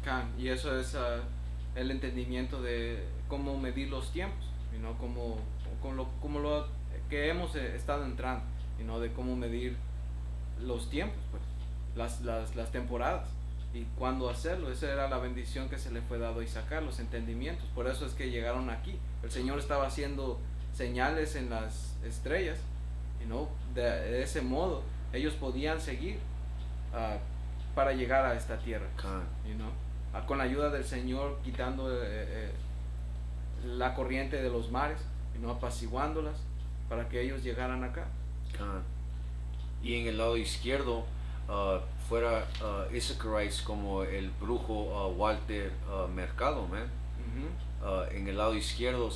Can, y eso es el entendimiento de cómo medir los tiempos, ¿no? Como lo que hemos estado entrando, ¿no? De cómo medir los tiempos, pues, las temporadas y cuándo hacerlo. Esa era la bendición que se le fue dado a Isaacar, los entendimientos. Por eso es que llegaron aquí. El Señor estaba haciendo señales en las estrellas, ¿no? De ese modo ellos podían seguir para llegar a esta tierra, Can. ¿no? Con la ayuda del Señor, quitando la corriente de los mares, ¿no? Apaciguándolas para que ellos llegaran acá. Can. Y en el lado izquierdo fuera Issacharites como el brujo Walter Mercado, man. Ujú. En el lado izquierdo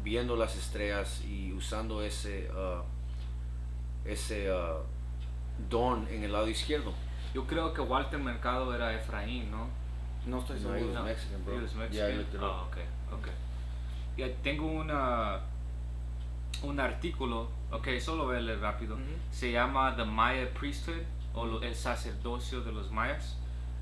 viendo las estrellas y usando ese don en el lado izquierdo. Yo creo que Walter Mercado era Efraín, ¿no? No estoy No, he seguro. was Mexican, bro. He was Yeah, I Mexican. looked it up. Ah, okay. Ya tengo un artículo, solo voy a leer rápido. Ujú. Se llama The Maya Priesthood o el sacerdocio de los mayas.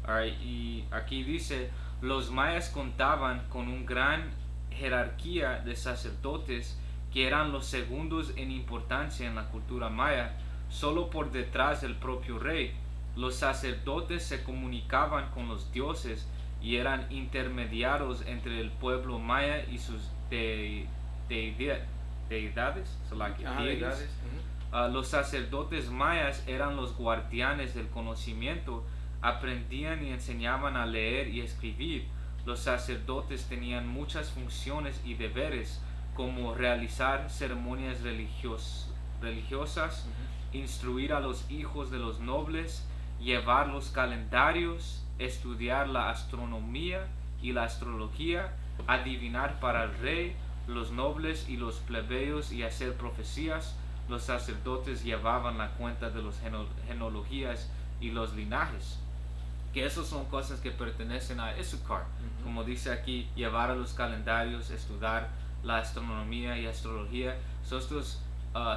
Alright, y aquí dice, los mayas contaban con una gran jerarquía de sacerdotes que eran los segundos en importancia en la cultura maya, solo por detrás del propio rey. Los sacerdotes se comunicaban con los dioses y eran intermediarios entre el pueblo maya y sus deidades, so like deities. Deidades. Ujú. Los sacerdotes mayas eran los guardianes del conocimiento, aprendían y enseñaban a leer y escribir. Los sacerdotes tenían muchas funciones y deberes, como realizar ceremonias religiosas, instruir a los hijos de los nobles, llevar los calendarios, estudiar la astronomía y la astrología, adivinar para el rey, los nobles y los plebeyos y hacer profecías. Los sacerdotes llevaban la cuenta de las genealogías y los linajes. Que esas son cosas que pertenecen a Issachar. Como dice aquí, llevar a los calendarios, estudiar la astronomía y astrología. So, estos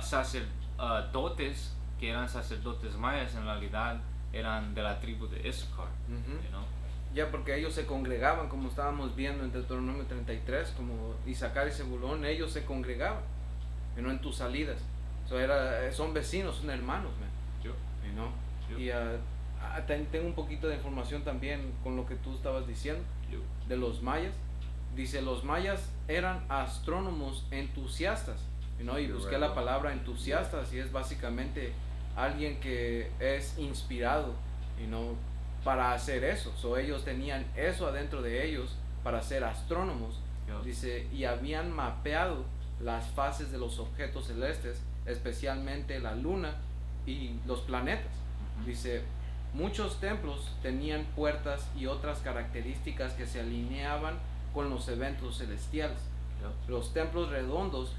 sacerdotes, que eran sacerdotes mayas, en realidad eran de la tribu de Issachar. You know? Ya, porque ellos se congregaban, como estábamos viendo en Deuteronomio 33, como Isaacar y Zebulón, ellos se congregaban, you know, en tus salidas. So, son vecinos, son hermanos, man. Yo. You know? Yo. Y tengo un poquito de información también con lo que tú estabas diciendo de los mayas. Dice, los mayas eran astrónomos entusiastas, you know? Y busqué la palabra entusiastas y es básicamente alguien que es inspirado, you know, para hacer eso. So, ellos tenían eso adentro de ellos para ser astrónomos. Dice, y habían mapeado las fases de los objetos celestes, especialmente la luna y los planetas. Dice, muchos templos tenían puertas y otras características que se alineaban con los eventos celestiales. Los templos redondos,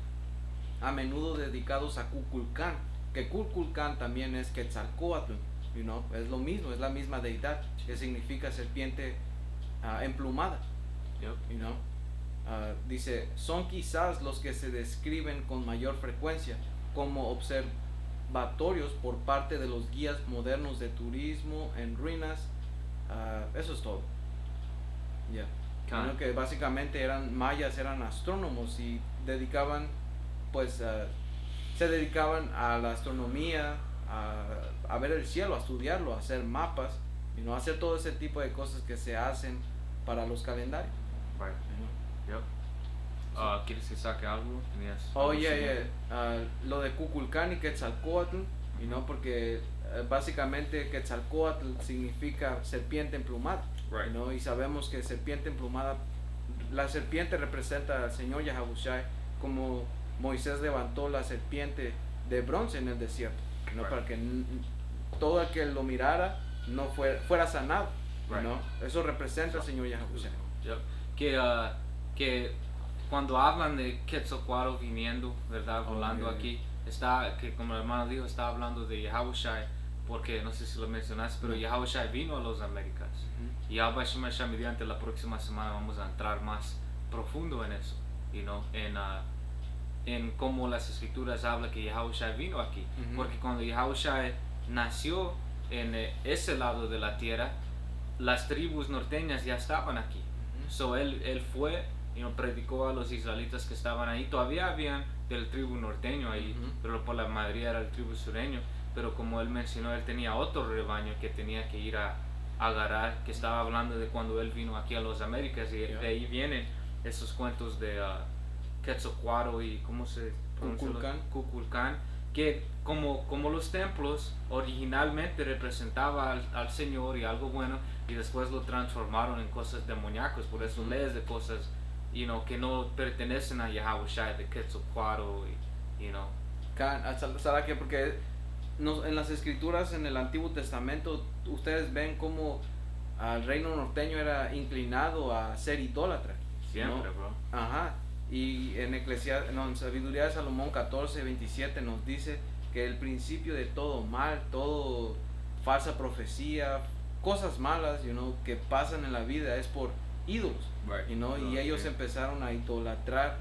a menudo dedicados a Kukulcán, que Kukulcán también es Quetzalcóatl, you know, es lo mismo, es la misma deidad, que significa serpiente emplumada. You know? Dice, son quizás los que se describen con mayor frecuencia como observatorios por parte de los guías modernos de turismo en ruinas. Eso es todo. Ya. You que básicamente eran mayas, eran astrónomos y dedicaban, pues, se dedicaban a la astronomía, a ver el cielo, a estudiarlo, a hacer mapas, y no hacer todo ese tipo de cosas que se hacen para los calendarios. Right. ¿Quieres que saque algo? Lo de Kukulcán y Quetzalcóatl, y no, porque básicamente Quetzalcóatl significa serpiente emplumada, right. ¿no? Y sabemos que serpiente emplumada, la serpiente representa al Señor Yahabushai, como Moisés levantó la serpiente de bronce en el desierto, ¿no? Right. Para que todo el que lo mirara no fuera sanado, right. ¿no? Eso representa al Señor Yahabushai. Que cuando hablan de Quetzalcóatl viniendo, ¿verdad? Volando aquí, que como el hermano dijo, está hablando de Yahabushai, porque no sé si lo mencionaste, pero Yahabushai vino a las Américas. Y Abba Shemesha, mediante la próxima semana vamos a entrar más profundo en eso, you know, en cómo las escrituras hablan que Yahabushai vino aquí. Porque cuando Yahabushai nació en ese lado de la tierra, las tribus norteñas ya estaban aquí. So él fue y predicó a los israelitas que estaban ahí. Todavía habían del tribu norteño ahí, pero por la mayoría era el tribu sureño. Pero como él mencionó, él tenía otro rebaño que tenía que ir a agarrar, que estaba hablando de cuando él vino aquí a las Américas, y de ahí vienen esos cuentos de Quetzalcóatl y ¿cómo se pronuncia? Kukulcán, que como los templos originalmente representaba al Señor y algo bueno, y después lo transformaron en cosas demoníacas. Por eso lees de cosas, you know, que no pertenecen a Yahabushai, de Quetzalcóatl, you know. ¿Sabes qué? Porque en las escrituras en el Antiguo Testamento ustedes ven cómo el reino norteño era inclinado a ser idólatra. Siempre, ¿no? Bro. Ajá. Y en Sabiduría de Salomón 14:27 nos dice que el principio de todo mal, todo falsa profecía, cosas malas, you know, que pasan en la vida es por ídolos, right. You know, y ellos empezaron a idolatrar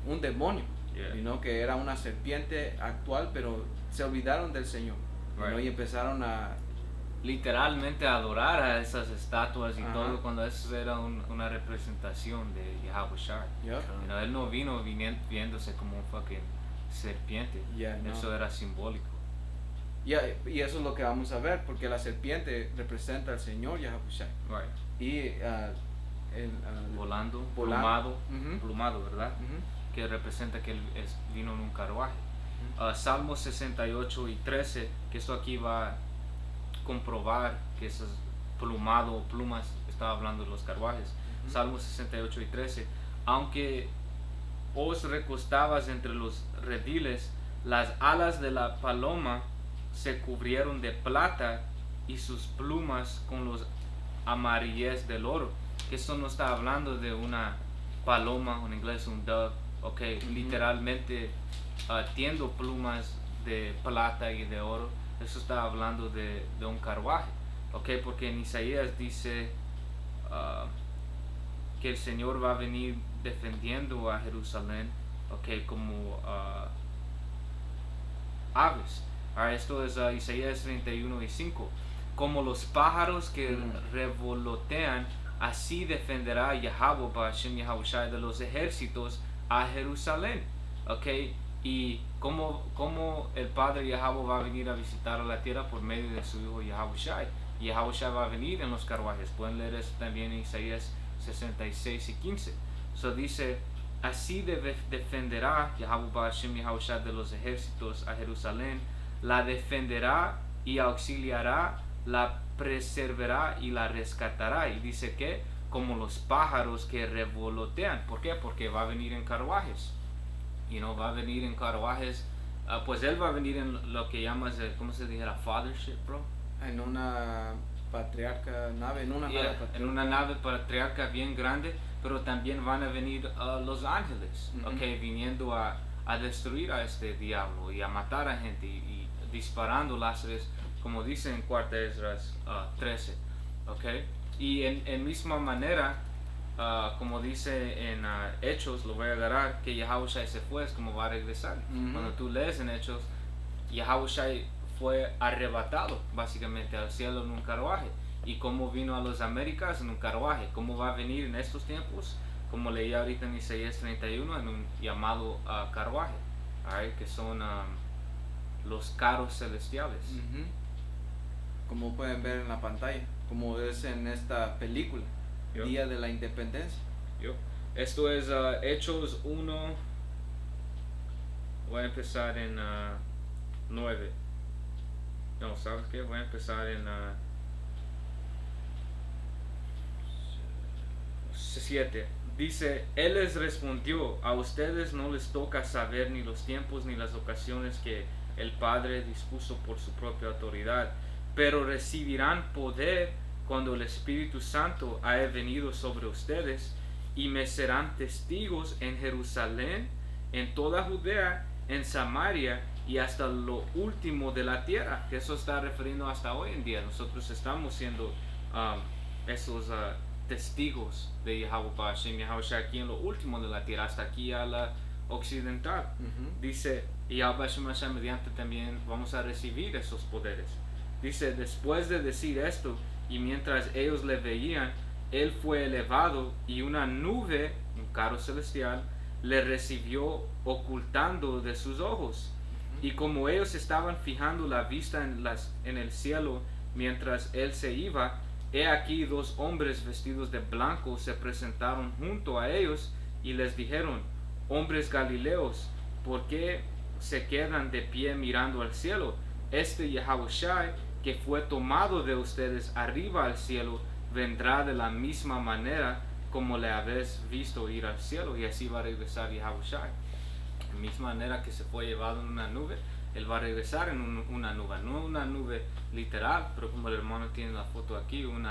un demonio, you know, que era una serpiente actual, pero se olvidaron del Señor, right. You know, y empezaron a literalmente adorar a esas estatuas y todo, cuando eso era una representación de Yahabushai. You know, él no vino viéndose como un fucking serpiente. Eso era simbólico. Y eso es lo que vamos a ver, porque la serpiente representa al Señor Yahabushai. Right. Y volando, plumado, ¿verdad? Que representa que él vino en un carruaje. Salmos 68:13, que esto aquí va a comprobar que eso es plumado o plumas, estaba hablando de los carruajes. Salmos 68:13, aunque os recostabas entre los rediles, las alas de la paloma se cubrieron de plata y sus plumas con los amarillez del oro. que esto no está hablando de una paloma, en inglés un dove, okay, literalmente tiendo plumas de plata y de oro. Eso está hablando de un carruaje, okay, porque en Isaías dice que el Señor va a venir defendiendo a Jerusalén, okay, como aves. Esto es Isaías 31:5. Como los pájaros que revolotean, así defenderá Yahweh Ba'ashem Yahushai de los ejércitos a Jerusalén. Okay, y como el Padre Yahweh va a venir a visitar a la tierra por medio de su Hijo Yahushai. Yahushai va a venir en los carruajes. Pueden leer eso también en Isaías 66:15. So dice, así defenderá Yahweh Ba'ashem Yahushai de los ejércitos a Jerusalén, la defenderá y auxiliará, la preservará y la rescatará. Y dice que como los pájaros que revolotean. ¿Por qué? Porque va a venir en carruajes. Va a venir en carruajes. Pues él va a venir en lo que llamas, ¿cómo se dijera? Fathership, bro. En una patriarca nave, en una nave patriarca. En una nave patriarca bien grande, pero también van a venir los ángeles, okay, viniendo a destruir a este diablo y a matar a gente y disparando láseres, como dice en 4 Esdras 13, okay. Y en misma manera, como dice en Hechos, lo voy a agarrar, que Yahushai se fue, es como va a regresar. Cuando tú lees en Hechos, Yahushai fue arrebatado básicamente al cielo en un carruaje. Y cómo vino a las Américas en un carruaje. Cómo va a venir en estos tiempos, como leí ahorita en Isaías 31, en un llamado carruaje, que son los carros celestiales. Como pueden ver en la pantalla, como es en esta película, Día de la Independencia. Esto es Hechos 1. Voy a empezar en 9. No, ¿sabes qué? Voy a empezar en 7. Dice, Él les respondió, a ustedes no les toca saber ni los tiempos ni las ocasiones que el Padre dispuso por su propia autoridad, pero recibirán poder cuando el Espíritu Santo haya venido sobre ustedes, y me serán testigos en Jerusalén, en toda Judea, en Samaria y hasta lo último de la tierra. Que eso está refiriendo hasta hoy en día. Nosotros estamos siendo esos testigos de Yahweh Ba'ashem Yahushai aquí en lo último de la tierra, hasta aquí a la occidental. Dice, y Yahweh Ba'ashem mediante también vamos a recibir esos poderes. Dice, después de decir esto, y mientras ellos le veían, él fue elevado, y una nube, un carro celestial, le recibió ocultando de sus ojos. Y como ellos estaban fijando la vista en el cielo mientras él se iba, he aquí 2 hombres vestidos de blanco se presentaron junto a ellos y les dijeron, hombres galileos, ¿por qué se quedan de pie mirando al cielo? Este Yahushai, que fue tomado de ustedes arriba al cielo, vendrá de la misma manera como le habéis visto ir al cielo. Y así va a regresar Yahushai. De la misma manera que se fue llevado en una nube, él va a regresar en una nube. No una nube literal, pero como el hermano tiene la foto aquí, un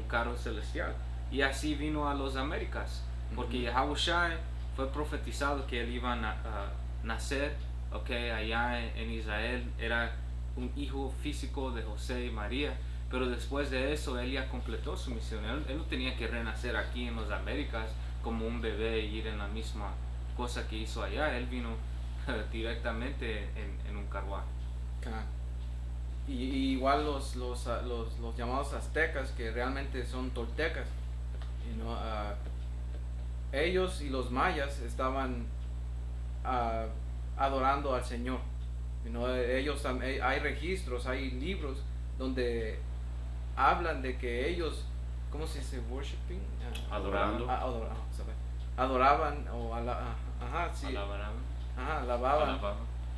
carro celestial. Y así vino a las Américas, porque Yahushai fue profetizado que él iba a nacer, allá en Israel. Era un hijo físico de José y María, pero después de eso él ya completó su misión. Él no tenía que renacer aquí en las Américas como un bebé y ir en la misma cosa que hizo allá. Él vino directamente en un carruaje. Y igual los llamados aztecas, que realmente son toltecas, ellos y los mayas estaban adorando al Señor. Ellos, hay registros, hay libros donde hablan de que ellos, ¿cómo se dice? Worshiping, adoraban o alababan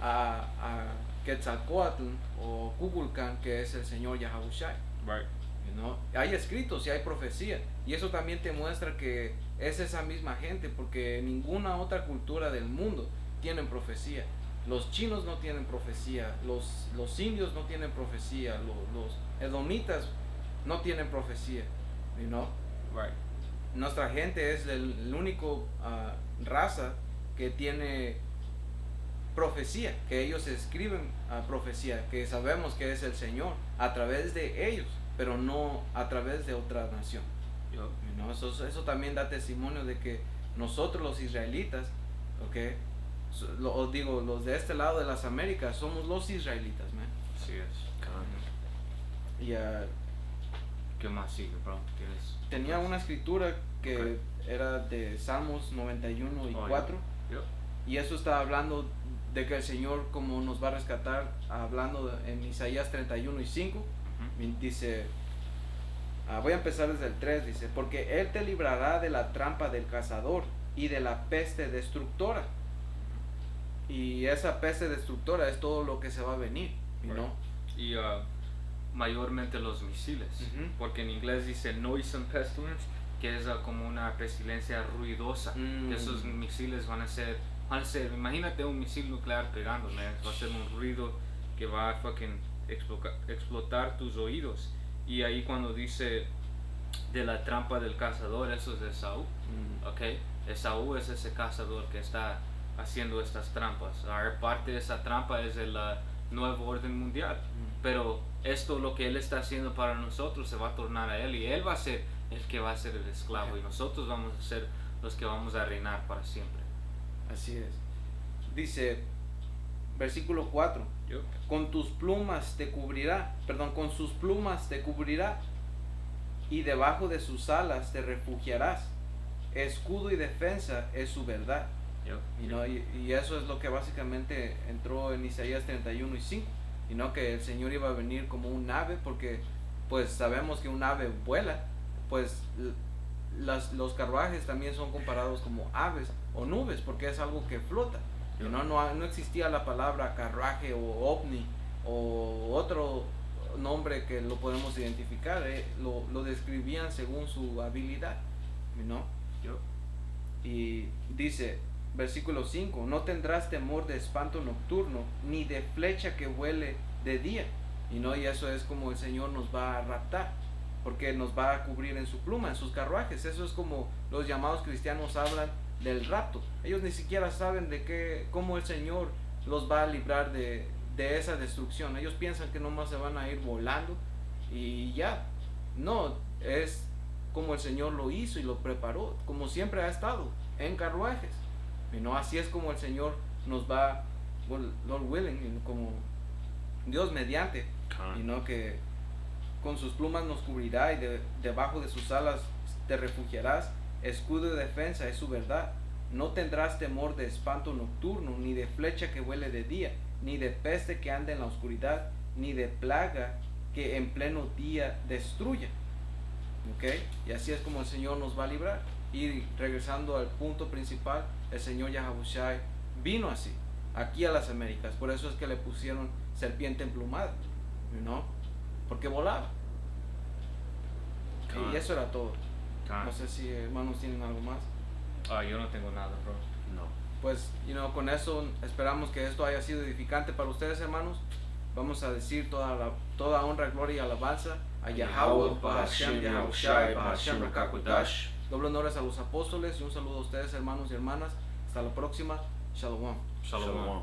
a Quetzalcóatl o Kukulcán, que es el Señor Yahushai. Hay escritos y hay profecía, y eso también te muestra que es esa misma gente, porque ninguna otra cultura del mundo tienen profecía. Los chinos no tienen profecía, los indios no tienen profecía, los edomitas no tienen profecía, nuestra gente es el único raza que tiene profecía, que ellos escriben profecía, que sabemos que es el Señor a través de ellos, pero no a través de otra nación. ¿No? Eso también da testimonio de que nosotros los israelitas, ¿okay? Os digo, los de este lado de las Américas somos los israelitas, man. Así es. Y ¿qué más sigue, bro? tenía una escritura que era de Salmos 91 y 4. Y eso está hablando de que el Señor como nos va a rescatar, hablando en Isaías 31 y 5. Dice, voy a empezar desde el 3, dice, porque Él te librará de la trampa del cazador y de la peste destructora. Y esa peste destructora es todo lo que se va a venir, ¿no? Y mayormente los misiles, porque en inglés dice noisome pestilence, que es como una pestilencia ruidosa. Que esos misiles van a ser, imagínate un misil nuclear pegándome, va a ser un ruido que va a fucking explotar tus oídos. Y ahí cuando dice de la trampa del cazador, eso es de Esaú. Okay, Esaú es ese cazador que está haciendo estas trampas. Ahora, parte de esa trampa es el nuevo orden mundial, pero esto, lo que él está haciendo para nosotros, se va a tornar a él, y él va a ser el que va a ser el esclavo, y nosotros vamos a ser los que vamos a reinar para siempre. Así es. Dice versículo 4, con tus plumas te cubrirá, con sus plumas te cubrirá, y debajo de sus alas te refugiarás. Escudo y defensa es su verdad. Y eso es lo que básicamente entró en Isaías 31 y 5, que el Señor iba a venir como un ave, porque pues sabemos que un ave vuela, pues los carruajes también son comparados como aves o nubes, porque es algo que flota. No existía la palabra carruaje o ovni o otro nombre que lo podemos identificar, lo describían según su habilidad, y dice versículo 5, no tendrás temor de espanto nocturno, ni de flecha que vuele de día. Y eso es como el Señor nos va a raptar, porque nos va a cubrir en su pluma, en sus carruajes. Eso es como los llamados cristianos hablan del rapto. Ellos ni siquiera saben cómo el Señor los va a librar de esa destrucción. Ellos piensan que nomás se van a ir volando y ya. No, es como el Señor lo hizo y lo preparó, como siempre ha estado, en carruajes. Así es como el Señor nos va, Lord willing, como Dios mediante, que con sus plumas nos cubrirá, y debajo de sus alas te refugiarás. Escudo de defensa es su verdad. No tendrás temor de espanto nocturno, ni de flecha que vuele de día, ni de peste que ande en la oscuridad, ni de plaga que en pleno día destruya. Y así es como el Señor nos va a librar. Y regresando al punto principal, el Señor Yahabushai vino así, aquí a las Américas. Por eso es que le pusieron serpiente emplumada, porque volaba. Y eso era todo. No sé si hermanos tienen algo más. Yo no tengo nada, bro. No. Pues, con eso esperamos que esto haya sido edificante para ustedes, hermanos. Vamos a decir toda honra, gloria y alabanza a Yahweh, Bahashem Yahabushai, Bahashem Rakakwadash. Doble honores a los apóstoles y un saludo a ustedes, hermanos y hermanas. Hasta la próxima. Shalom. Shalom.